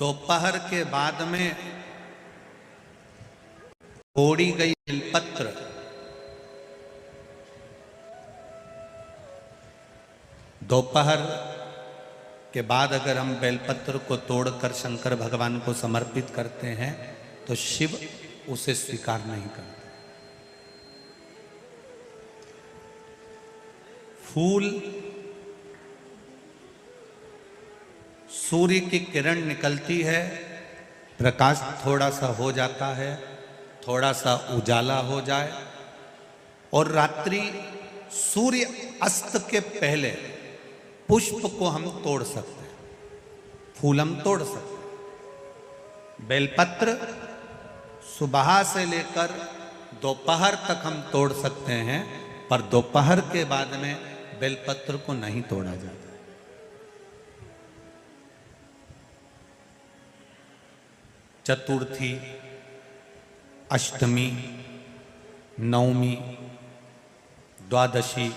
दोपहर के बाद में तोड़ी गई बेलपत्र दोपहर के बाद अगर हम बेलपत्र को तोड़कर शंकर भगवान को समर्पित करते हैं तो शिव उसे स्वीकार नहीं करते। फूल सूर्य की किरण निकलती है, प्रकाश थोड़ा सा हो जाता है, थोड़ा सा उजाला हो जाए और रात्रि सूर्य अस्त के पहले पुष्प को हम तोड़ सकते हैं, फूल हम तोड़ सकते हैं। बेलपत्र सुबह से लेकर दोपहर तक हम तोड़ सकते हैं, पर दोपहर के बाद में बेलपत्र को नहीं तोड़ा जाता। चतुर्थी, अष्टमी, नवमी, द्वादशी,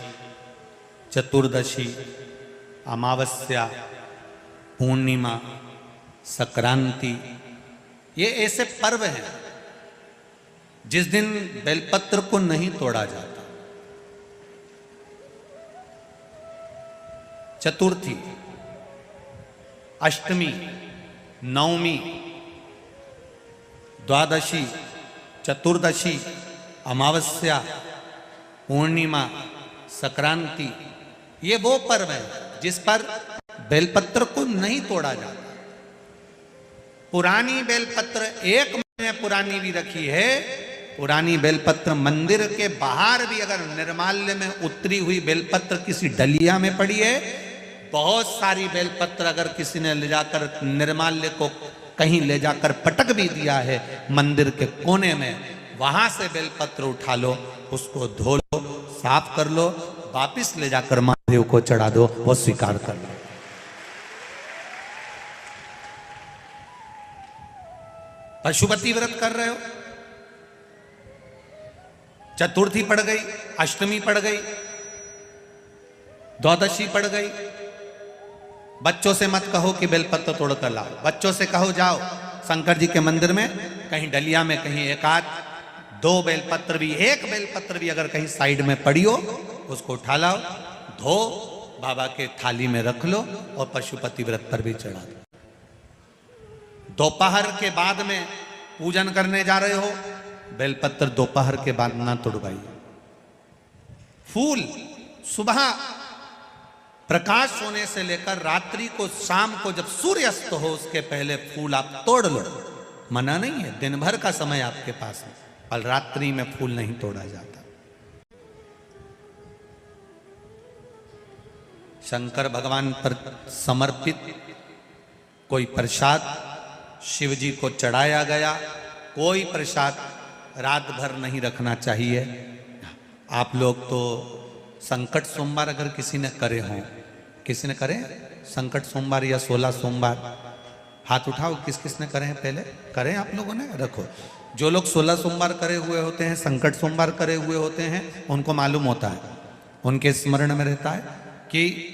चतुर्दशी, अमावस्या, पूर्णिमा, संक्रांति, ये ऐसे पर्व हैं जिस दिन बेलपत्र को नहीं तोड़ा जाता। चतुर्थी, अष्टमी, नवमी, द्वादशी, चतुर्दशी, अमावस्या, पूर्णिमा, संक्रांति, ये वो पर्व है जिस पर बेलपत्र को नहीं तोड़ा जाता। पुरानी बेलपत्र 1 महीने पुरानी भी रखी है। पुरानी बेलपत्र मंदिर के बाहर भी अगर निर्माल्य में उतरी हुई बेलपत्र किसी डलिया में पड़ी है, बहुत सारी बेलपत्र अगर किसी ने ले जाकर निर्माल्य को कहीं ले जाकर पटक भी दिया है मंदिर के कोने में, वहां से बेलपत्र उठा लो, उसको धो लो, साफ कर लो, वापिस ले जाकर महादेव को चढ़ा दो, वो स्वीकार कर लो। पशुपति व्रत कर रहे हो, चतुर्थी पड़ गई, अष्टमी पड़ गई, द्वादशी पड़ गई, बच्चों से मत कहो कि बेलपत्र तोड़ कर लाओ। बच्चों से कहो जाओ शंकर जी के मंदिर में कहीं डलिया में कहीं एक आध 2 बेलपत्र भी, 1 बेलपत्र भी अगर कहीं साइड में पड़ी हो, उसको उठा लाओ, धो, बाबा के थाली में रख लो और पशुपति व्रत पर भी चढ़ा दो। दोपहर के बाद में पूजन करने जा रहे हो, बेलपत्र दोपहर के बाद ना तोड़वाइए। फूल सुबह प्रकाश होने से लेकर रात्रि को, शाम को जब सूर्य अस्त हो उसके पहले फूल आप तोड़ लो, मना नहीं है, दिन भर का समय आपके पास है, पर रात्रि में फूल नहीं तोड़ा जाता। शंकर भगवान पर समर्पित कोई प्रसाद शिव जी को चढ़ाया गया, कोई प्रसाद रात भर नहीं रखना चाहिए। आप लोग तो संकट सोमवार अगर किसी ने करे हों, किसी ने करे संकट सोमवार या 16 सोमवार, हाथ उठाओ, किस किस ने करे हैं, पहले करें आप लोगों ने, रखो। जो लोग 16 सोमवार करे हुए होते हैं, संकट सोमवार करे हुए होते हैं, उनको मालूम होता है, उनके स्मरण में रहता है कि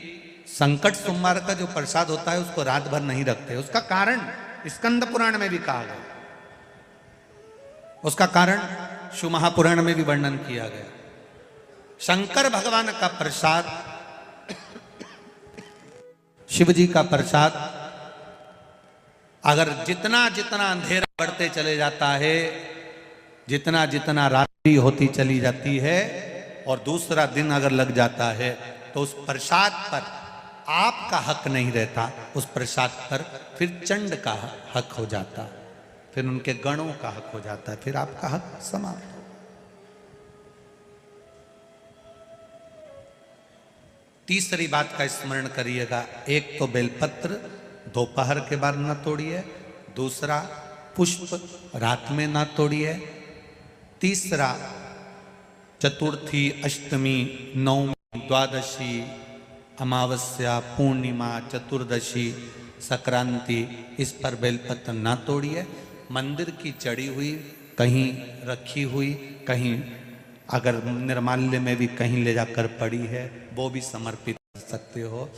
संकट सोमवार का जो प्रसाद होता है उसको रात भर नहीं रखते। उसका कारण स्कंद पुराण में भी कहा गया, उसका कारण शिव महापुराण में भी वर्णन किया गया। शंकर भगवान का प्रसाद, शिव जी का प्रसाद, अगर जितना जितना अंधेरा बढ़ते चले जाता है, जितना जितना रात्रि होती चली जाती है और दूसरा दिन अगर लग जाता है, तो उस प्रसाद पर आपका हक नहीं रहता, उस प्रसाद पर फिर चंड का हक हो जाता, फिर उनके गणों का हक हो जाता है, फिर आपका हक समाप्त। तीसरी बात का स्मरण करिएगा, एक तो बेलपत्र दोपहर के बाद ना तोड़िए, दूसरा पुष्प रात में ना तोड़िए, तीसरा चतुर्थी, अष्टमी, नवमी, द्वादशी, अमावस्या, पूर्णिमा, चतुर्दशी, संक्रांति, इस पर बेलपत्र ना तोड़िए। मंदिर की चढ़ी हुई, कहीं रखी हुई, कहीं अगर निर्माल्य में भी कहीं ले जाकर पड़ी है, वो भी समर्पित कर सकते हो।